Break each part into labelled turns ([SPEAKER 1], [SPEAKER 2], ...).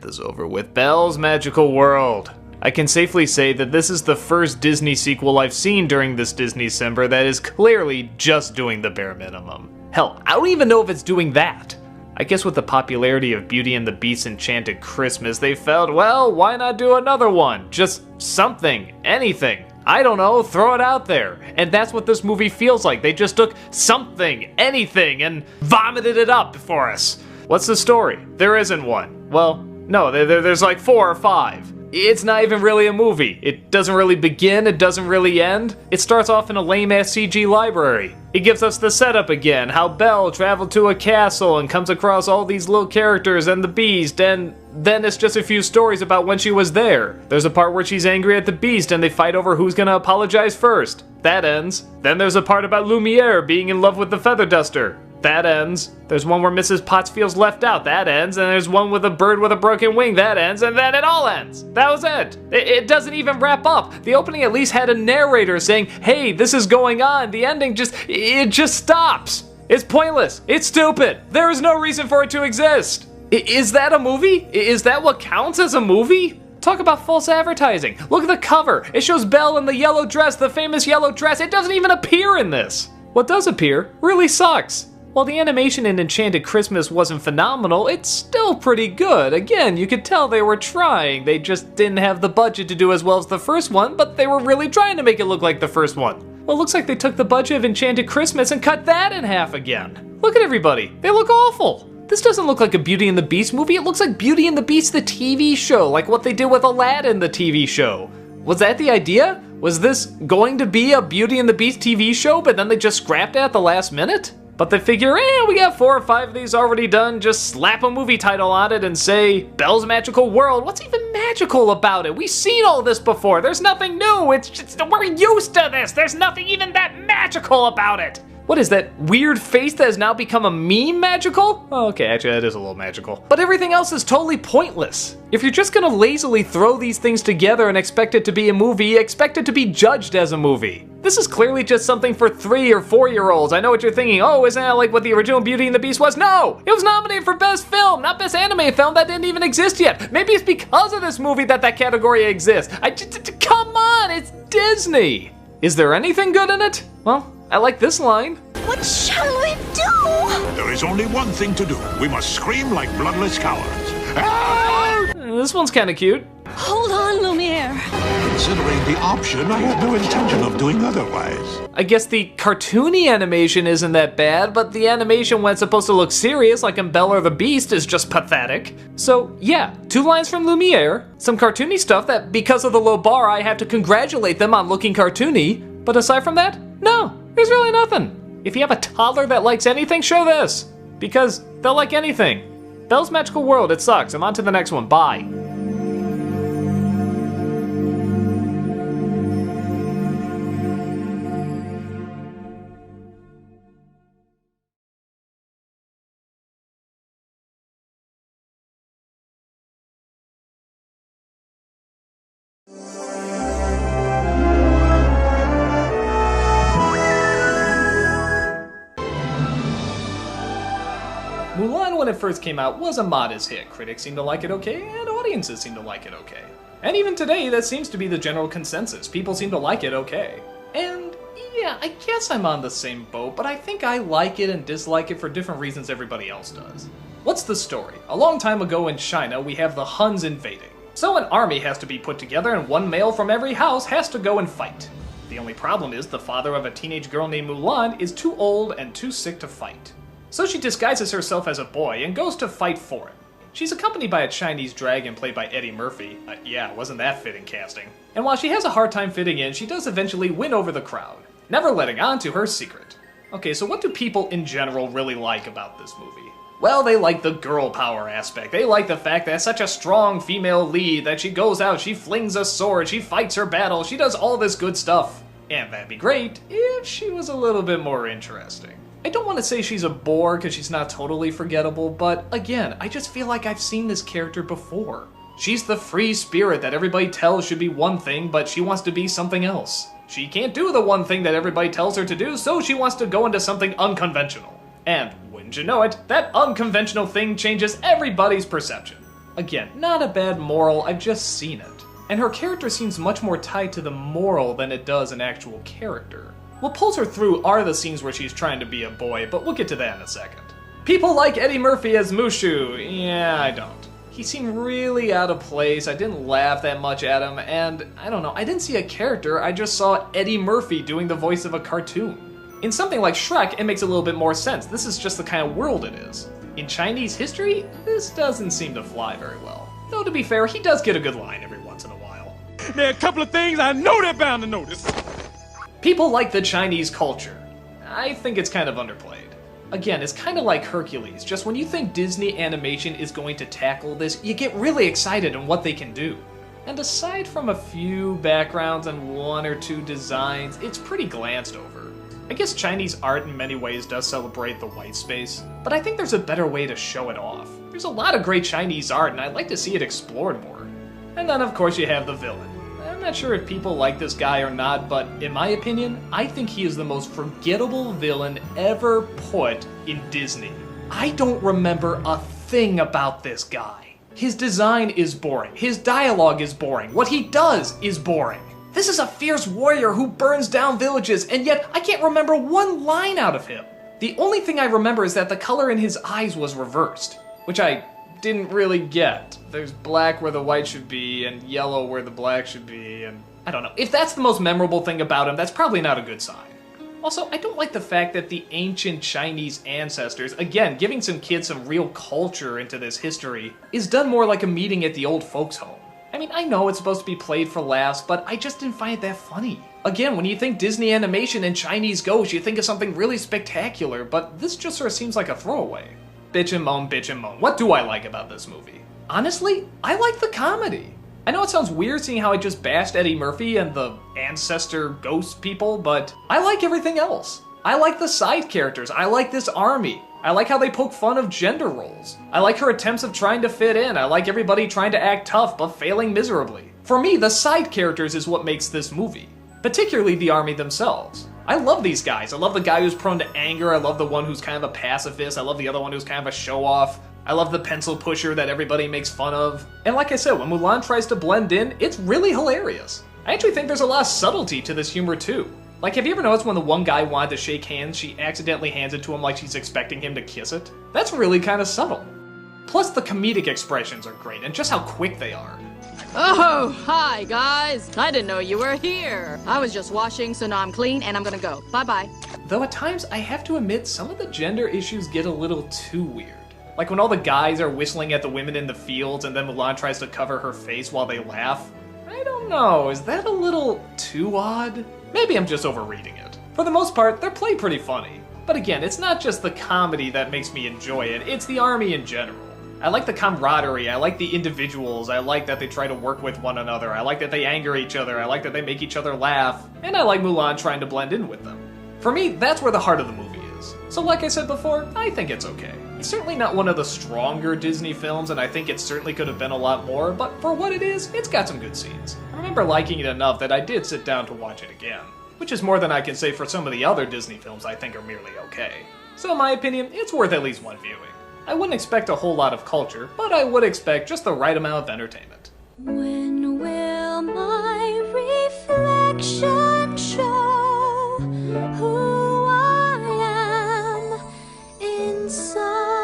[SPEAKER 1] this over with. Belle's Magical World. I can safely say that this is the first Disney sequel I've seen during this Disneycember that is clearly just doing the bare minimum. Hell, I don't even know if it's doing that. I guess with the popularity of Beauty and the Beast's Enchanted Christmas, they felt, well, why not do another one? Just something, anything. I don't know, throw it out there. And that's what this movie feels like. They just took something, anything, and vomited it up for us. What's the story? There isn't one. Well, no, there's like 4 or 5. It's not even really a movie. It doesn't really begin, it doesn't really end. It starts off in a lame-ass CG library. It gives us the setup again, how Belle traveled to a castle and comes across all these little characters and the Beast, and then it's just a few stories about when she was there. There's a part where she's angry at the Beast and they fight over who's gonna apologize first. That ends. Then there's a part about Lumiere being in love with the Feather Duster. That ends. There's one where Mrs. Potts feels left out. That ends. And there's one with a bird with a broken wing. That ends. And then it all ends. That was it. It doesn't even wrap up. The opening at least had a narrator saying, hey, this is going on. The ending it just stops. It's pointless. It's stupid. There is no reason for it to exist. Is that a movie? Is that what counts as a movie? Talk about false advertising. Look at the cover. It shows Belle in the yellow dress, the famous yellow dress. It doesn't even appear in this. What does appear really sucks. While the animation in Enchanted Christmas wasn't phenomenal, it's still pretty good. Again, you could tell they were trying. They just didn't have the budget to do as well as the first one, but they were really trying to make it look like the first one. Well, it looks like they took the budget of Enchanted Christmas and cut that in half again. Look at everybody. They look awful. This doesn't look like a Beauty and the Beast movie. It looks like Beauty and the Beast the TV show, like what they did with Aladdin the TV show. Was that the idea? Was this going to be a Beauty and the Beast TV show, but then they just scrapped it at the last minute? But they figure, we got 4 or 5 of these already done, just slap a movie title on it and say, Belle's Magical World. What's even magical about it? We've seen all this before. There's nothing new. It's just, we're used to this. There's nothing even that magical about it. What is that weird face that has now become a meme magical? Oh, okay, actually that is a little magical. But everything else is totally pointless. If you're just gonna lazily throw these things together and expect it to be a movie, expect it to be judged as a movie. This is clearly just something for 3 or 4-year-olds. I know what you're thinking, oh, isn't that like what the original Beauty and the Beast was? No! It was nominated for Best Film, not Best Animated Film. That didn't even exist yet. Maybe it's because of this movie that category exists. Come on, it's Disney! Is there anything good in it? Well, I like this line.
[SPEAKER 2] What shall we do?
[SPEAKER 3] There is only one thing to do. We must scream like bloodless cowards. Ah!
[SPEAKER 1] This one's kind of cute.
[SPEAKER 2] Hold on, Lumiere.
[SPEAKER 3] Considering the option, I had no intention of doing otherwise.
[SPEAKER 1] I guess the cartoony animation isn't that bad, but the animation when it's supposed to look serious, like in Belle or the Beast, is just pathetic. So yeah, 2 lines from Lumiere, some cartoony stuff that because of the low bar I have to congratulate them on looking cartoony, but aside from that, no, there's really nothing. If you have a toddler that likes anything, show this, because they'll like anything. Belle's Magical World, it sucks. I'm on to the next one, bye. Mulan, when it first came out, was a modest hit. Critics seemed to like it okay, and audiences seemed to like it okay. And even today, that seems to be the general consensus. People seem to like it okay. And yeah, I guess I'm on the same boat, but I think I like it and dislike it for different reasons everybody else does. What's the story? A long time ago in China, we have the Huns invading. So an army has to be put together and one male from every house has to go and fight. The only problem is the father of a teenage girl named Mulan is too old and too sick to fight. So she disguises herself as a boy and goes to fight for him. She's accompanied by a Chinese dragon played by Eddie Murphy. Yeah, wasn't that fitting casting? And while she has a hard time fitting in, she does eventually win over the crowd, never letting on to her secret. Okay, so what do people in general really like about this movie? Well, they like the girl power aspect. They like the fact that it's such a strong female lead that she goes out, she flings a sword, she fights her battle, she does all this good stuff. And that'd be great if she was a little bit more interesting. I don't want to say she's a bore because she's not totally forgettable, but again, I just feel like I've seen this character before. She's the free spirit that everybody tells should be one thing, but she wants to be something else. She can't do the one thing that everybody tells her to do, so she wants to go into something unconventional. And wouldn't you know it, that unconventional thing changes everybody's perception. Again, not a bad moral, I've just seen it. And her character seems much more tied to the moral than it does an actual character. What pulls her through are the scenes where she's trying to be a boy, but we'll get to that in a second. People like Eddie Murphy as Mushu. Yeah, I don't. He seemed really out of place, I didn't laugh that much at him, and I don't know, I didn't see a character, I just saw Eddie Murphy doing the voice of a cartoon. In something like Shrek, it makes a little bit more sense. This is just the kind of world it is. In Chinese history, this doesn't seem to fly very well. Though to be fair, he does get a good line every once in a while.
[SPEAKER 4] There are a couple of things I know they're bound to notice.
[SPEAKER 1] People like the Chinese culture. I think it's kind of underplayed. Again, it's kind of like Hercules, just when you think Disney animation is going to tackle this, you get really excited on what they can do. And aside from a few backgrounds and one or two designs, it's pretty glanced over. I guess Chinese art in many ways does celebrate the white space, but I think there's a better way to show it off. There's a lot of great Chinese art and I'd like to see it explored more. And then of course you have the villain. I'm not sure if people like this guy or not, but in my opinion, I think he is the most forgettable villain ever put in Disney. I don't remember a thing about this guy. His design is boring, his dialogue is boring, what he does is boring. This is a fierce warrior who burns down villages, and yet I can't remember one line out of him. The only thing I remember is that the color in his eyes was reversed, which I didn't really get. There's black where the white should be, and yellow where the black should be, and I don't know. If that's the most memorable thing about him, that's probably not a good sign. Also, I don't like the fact that the ancient Chinese ancestors, again, giving some kids some real culture into this history, is done more like a meeting at the old folks' home. I mean, I know it's supposed to be played for laughs, but I just didn't find it that funny. Again, when you think Disney animation and Chinese ghosts, you think of something really spectacular, but this just sort of seems like a throwaway. Bitch and moan, bitch and moan. What do I like about this movie? Honestly, I like the comedy. I know it sounds weird seeing how I just bashed Eddie Murphy and the ancestor ghost people, but I like everything else. I like the side characters. I like this army. I like how they poke fun of gender roles. I like her attempts of trying to fit in. I like everybody trying to act tough but failing miserably. For me, the side characters is what makes this movie, particularly the army themselves. I love these guys. I love the guy who's prone to anger. I love the one who's kind of a pacifist. I love the other one who's kind of a show-off. I love the pencil pusher that everybody makes fun of. And like I said, when Mulan tries to blend in, it's really hilarious. I actually think there's a lot of subtlety to this humor too. Like, have you ever noticed when the one guy wanted to shake hands, she accidentally hands it to him like she's expecting him to kiss it? That's really kind of subtle. Plus, the comedic expressions are great, and just how quick they are.
[SPEAKER 5] Oh, hi, guys. I didn't know you were here. I was just washing, so now I'm clean, and I'm gonna go. Bye-bye.
[SPEAKER 1] Though at times, I have to admit, some of the gender issues get a little too weird. Like when all the guys are whistling at the women in the fields, and then Mulan tries to cover her face while they laugh. I don't know, is that a little too odd? Maybe I'm just overreading it. For the most part, they're played pretty funny. But again, it's not just the comedy that makes me enjoy it, it's the army in general. I like the camaraderie, I like the individuals, I like that they try to work with one another, I like that they anger each other, I like that they make each other laugh, and I like Mulan trying to blend in with them. For me, that's where the heart of the movie is. So like I said before, I think it's okay. It's certainly not one of the stronger Disney films, and I think it certainly could have been a lot more, but for what it is, it's got some good scenes. I remember liking it enough that I did sit down to watch it again, which is more than I can say for some of the other Disney films I think are merely okay. So in my opinion, it's worth at least one viewing. I wouldn't expect a whole lot of culture, but I would expect just the right amount of entertainment.
[SPEAKER 2] When will my reflection show who I am inside?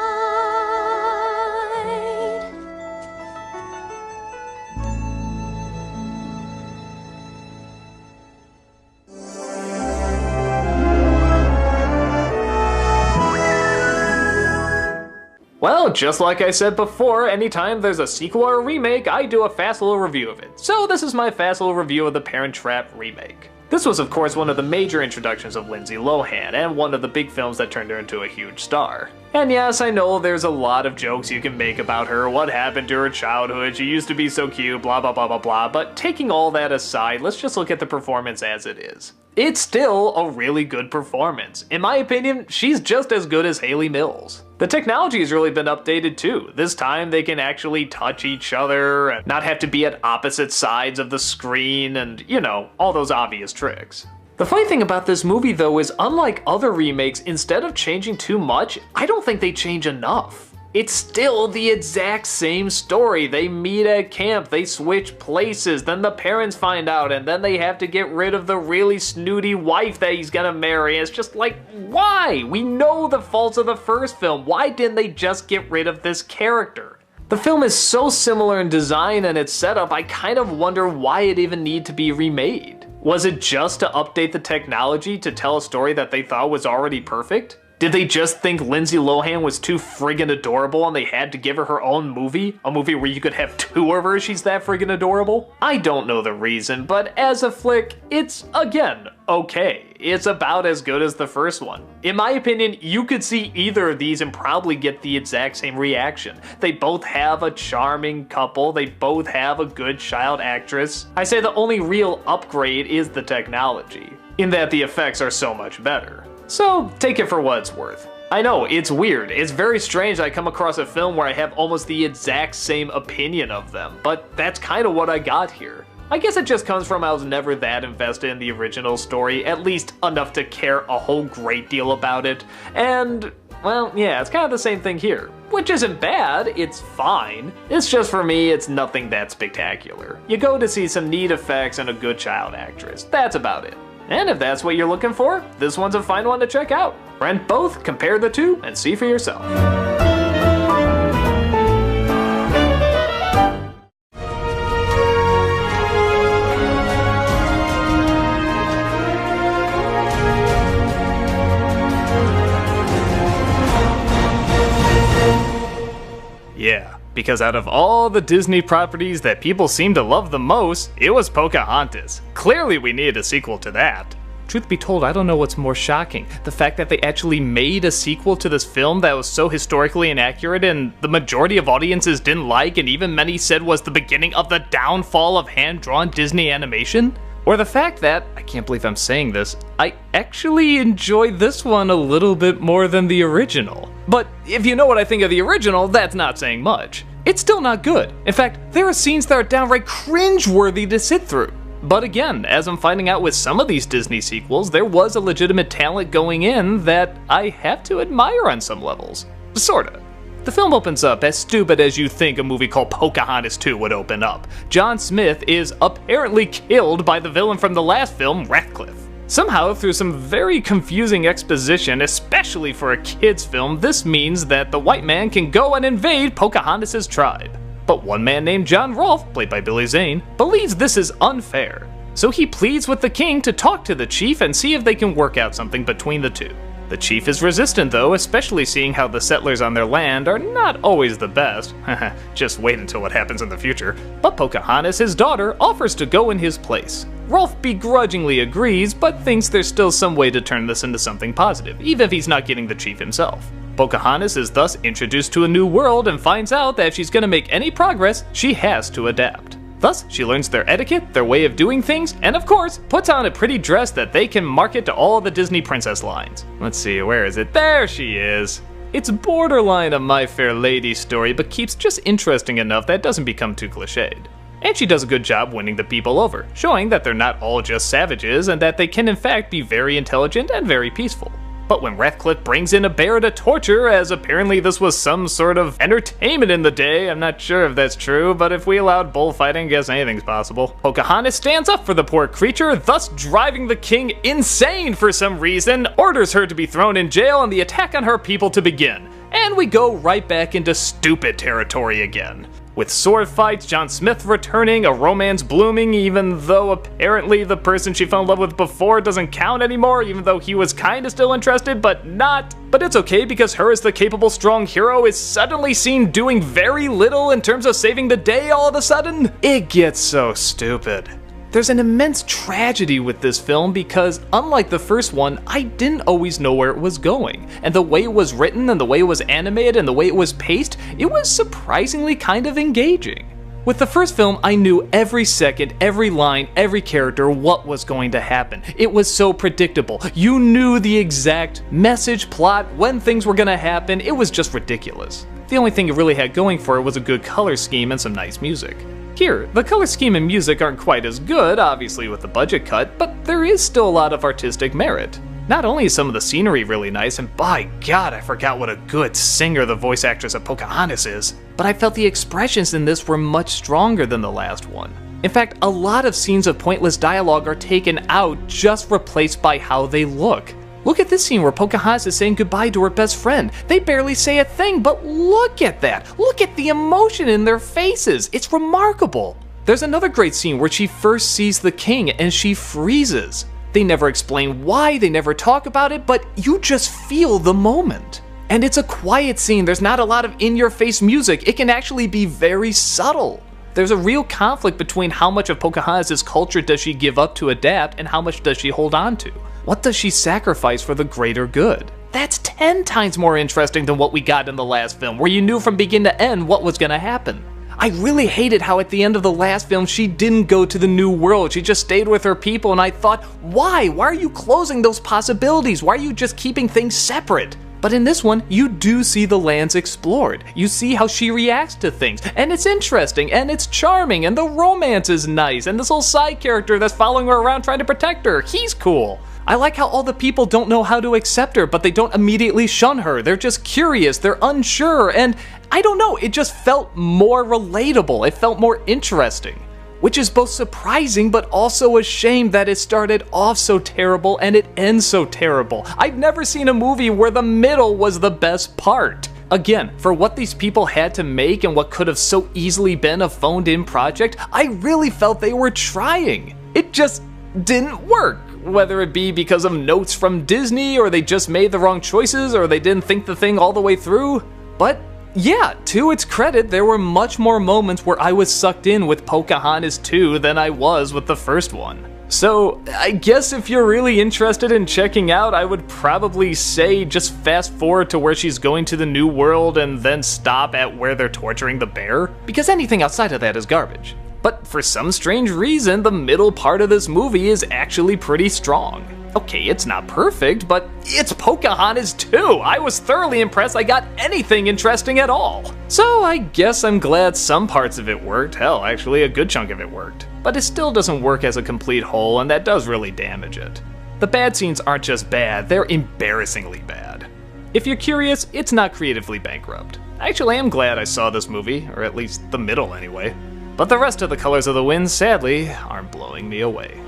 [SPEAKER 1] Well, just like I said before, anytime there's a sequel or a remake, I do a fast little review of it. So this is my fast little review of The Parent Trap remake. This was of course one of the major introductions of Lindsay Lohan, and one of the big films that turned her into a huge star. And yes, I know there's a lot of jokes you can make about her, what happened to her childhood, she used to be so cute, blah blah blah blah blah, but taking all that aside, let's just look at the performance as it is. It's still a really good performance. In my opinion, she's just as good as Hayley Mills. The technology has really been updated too. This time they can actually touch each other and not have to be at opposite sides of the screen and, you know, all those obvious tricks. The funny thing about this movie though is unlike other remakes, instead of changing too much, I don't think they change enough. It's still the exact same story. They meet at camp, they switch places, then the parents find out, and then they have to get rid of the really snooty wife that he's gonna marry. It's just like, why? We know the faults of the first film. Why didn't they just get rid of this character? The film is so similar in design and its setup, I kind of wonder why it even needed to be remade. Was it just to update the technology to tell a story that they thought was already perfect? Did they just think Lindsay Lohan was too friggin' adorable and they had to give her her own movie? A movie where you could have two of her, she's that friggin' adorable? I don't know the reason, but as a flick, it's, again, okay. It's about as good as the first one. In my opinion, you could see either of these and probably get the exact same reaction. They both have a charming couple, they both have a good child actress. I say the only real upgrade is the technology, in that the effects are so much better. So, take it for what it's worth. I know, it's weird. It's very strange I come across a film where I have almost the exact same opinion of them, but that's kind of what I got here. I guess it just comes from I was never that invested in the original story, at least enough to care a whole great deal about it, and, well, yeah, it's kind of the same thing here. Which isn't bad, it's fine. It's just for me, it's nothing that spectacular. You go to see some neat effects and a good child actress, that's about it. And if that's what you're looking for, this one's a fine one to check out. Rent both, compare the two, and see for yourself. Yeah, because out of all the Disney properties that people seem to love the most, it was Pocahontas. Clearly we needed a sequel to that. Truth be told, I don't know what's more shocking. The fact that they actually made a sequel to this film that was so historically inaccurate and the majority of audiences didn't like and even many said was the beginning of the downfall of hand-drawn Disney animation? Or the fact that, I can't believe I'm saying this, I actually enjoy this one a little bit more than the original. But if you know what I think of the original, that's not saying much. It's still not good. In fact, there are scenes that are downright cringeworthy to sit through. But again, as I'm finding out with some of these Disney sequels, there was a legitimate talent going in that I have to admire on some levels. Sorta. The film opens up as stupid as you think a movie called Pocahontas 2 would open up. John Smith is apparently killed by the villain from the last film, Ratcliffe. Somehow, through some very confusing exposition, especially for a kid's film, this means that the white man can go and invade Pocahontas' tribe. But one man named John Rolfe, played by Billy Zane, believes this is unfair. So he pleads with the king to talk to the chief and see if they can work out something between the two. The chief is resistant though, especially seeing how the settlers on their land are not always the best. Just wait until what happens in the future. But Pocahontas, his daughter, offers to go in his place. Rolfe begrudgingly agrees, but thinks there's still some way to turn this into something positive, even if he's not getting the chief himself. Pocahontas is thus introduced to a new world and finds out that if she's gonna make any progress, she has to adapt. Thus, she learns their etiquette, their way of doing things, and of course, puts on a pretty dress that they can market to all the Disney princess lines. Let's see, where is it? There she is! It's borderline a My Fair Lady story, but keeps just interesting enough that it doesn't become too cliched. And she does a good job winning the people over, showing that they're not all just savages and that they can in fact be very intelligent and very peaceful. But when Ratcliffe brings in a bear to torture, as apparently this was some sort of entertainment in the day, I'm not sure if that's true, but if we allowed bullfighting, I guess anything's possible. Pocahontas stands up for the poor creature, thus driving the king insane for some reason, orders her to be thrown in jail and the attack on her people to begin. And we go right back into stupid territory again. With sword fights, John Smith returning, a romance blooming, even though apparently the person she fell in love with before doesn't count anymore, even though he was kinda still interested, but not. But it's okay because her as the capable, strong hero is suddenly seen doing very little in terms of saving the day all of a sudden. It gets so stupid. There's an immense tragedy with this film because, unlike the first one, I didn't always know where it was going. And the way it was written and the way it was animated and the way it was paced, it was surprisingly kind of engaging. With the first film, I knew every second, every line, every character, what was going to happen. It was so predictable. You knew the exact message, plot, when things were gonna happen. It was just ridiculous. The only thing it really had going for it was a good color scheme and some nice music. Here, the color scheme and music aren't quite as good, obviously with the budget cut, but there is still a lot of artistic merit. Not only is some of the scenery really nice, and by God, I forgot what a good singer the voice actress of Pocahontas is, but I felt the expressions in this were much stronger than the last one. In fact, a lot of scenes of pointless dialogue are taken out, just replaced by how they look. Look at this scene where Pocahontas is saying goodbye to her best friend. They barely say a thing, but look at that! Look at the emotion in their faces! It's remarkable! There's another great scene where she first sees the king and she freezes. They never explain why, they never talk about it, but you just feel the moment. And it's a quiet scene, there's not a lot of in-your-face music, it can actually be very subtle. There's a real conflict between how much of Pocahontas' culture does she give up to adapt and how much does she hold on to. What does she sacrifice for the greater good? That's 10 times more interesting than what we got in the last film, where you knew from begin to end what was gonna happen. I really hated how at the end of the last film she didn't go to the new world, she just stayed with her people, and I thought, why? Why are you closing those possibilities? Why are you just keeping things separate? But in this one, you do see the lands explored. You see how she reacts to things, and it's interesting, and it's charming, and the romance is nice, and this whole side character that's following her around trying to protect her, he's cool. I like how all the people don't know how to accept her, but they don't immediately shun her. They're just curious, they're unsure, and I don't know, it just felt more relatable. It felt more interesting. Which is both surprising but also a shame that it started off so terrible and it ends so terrible. I've never seen a movie where the middle was the best part. Again, for what these people had to make and what could have so easily been a phoned-in project, I really felt they were trying. It just didn't work. Whether it be because of notes from Disney, or they just made the wrong choices, or they didn't think the thing all the way through. But yeah, to its credit, there were much more moments where I was sucked in with Pocahontas 2 than I was with the first one. So, I guess if you're really interested in checking out, I would probably say just fast forward to where she's going to the New World and then stop at where they're torturing the bear, because anything outside of that is garbage. But for some strange reason, the middle part of this movie is actually pretty strong. Okay, it's not perfect, but it's Pocahontas 2! I was thoroughly impressed I got anything interesting at all. So I guess I'm glad some parts of it worked. Hell, actually a good chunk of it worked. But it still doesn't work as a complete whole, and that does really damage it. The bad scenes aren't just bad, they're embarrassingly bad. If you're curious, it's not creatively bankrupt. I actually am glad I saw this movie, or at least the middle anyway. But the rest of the Colors of the Wind, sadly, aren't blowing me away.